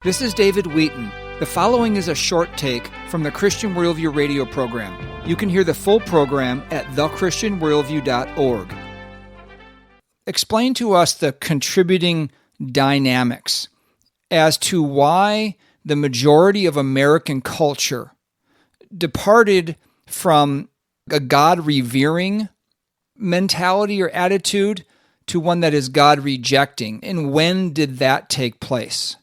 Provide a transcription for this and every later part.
This is David Wheaton. The following is a short take from the Christian Worldview radio program. You can hear the full program at thechristianworldview.org. Explain to us the contributing dynamics as to why the majority of American culture departed from a God-revering mentality or attitude to one that is God-rejecting. And when did that take place?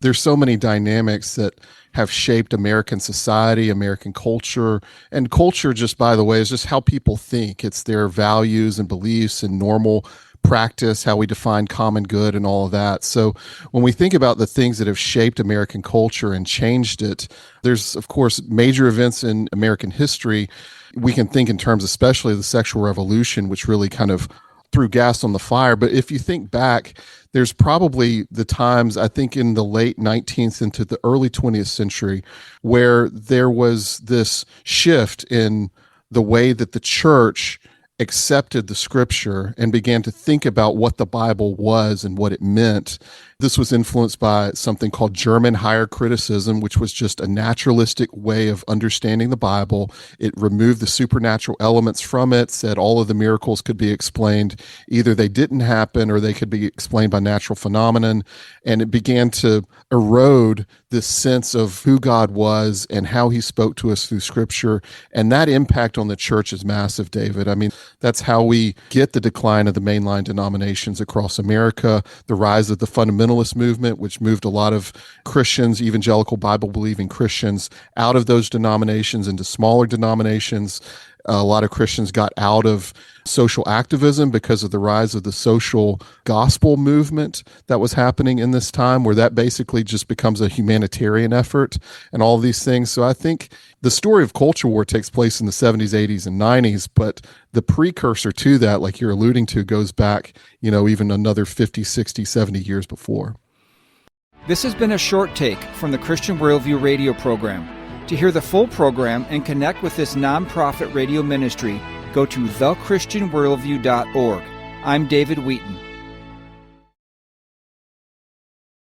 There's so many dynamics that have shaped American society, American culture, and culture, just by the way, is just how people think. It's their values and beliefs and normal practice, how we define common good and all of that. So when we think about the things that have shaped American culture and changed it, there's, of course, major events in American history. We can think in terms especially of the sexual revolution, which really kind of threw gas on the fire. But if you think back, there's probably the times, I think in the late 19th into the early 20th century, where there was this shift in the way that the church accepted the scripture and began to think about what the Bible was and what it meant. This was influenced by something called German higher criticism, which was just a naturalistic way of understanding the Bible. It removed the supernatural elements from it, said all of the miracles could be explained. Either they didn't happen or they could be explained by natural phenomenon. And it began to erode this sense of who God was and how he spoke to us through scripture. And that impact on the church is massive, David. I mean, that's how we get the decline of the mainline denominations across America, the rise of the fundamentalist movement, which moved a lot of Christians, evangelical Bible-believing Christians, out of those denominations into smaller denominations. A lot of Christians got out of social activism because of the rise of the social gospel movement that was happening in this time, where that basically just becomes a humanitarian effort and all of these things. So I think the story of culture war takes place in the 70s, 80s, and 90s, but the precursor to that, like you're alluding to, goes back, even another 50, 60, 70 years before. This has been a short take from the Christian Worldview radio program. To hear the full program and connect with this nonprofit radio ministry, go to thechristianworldview.org. I'm David Wheaton.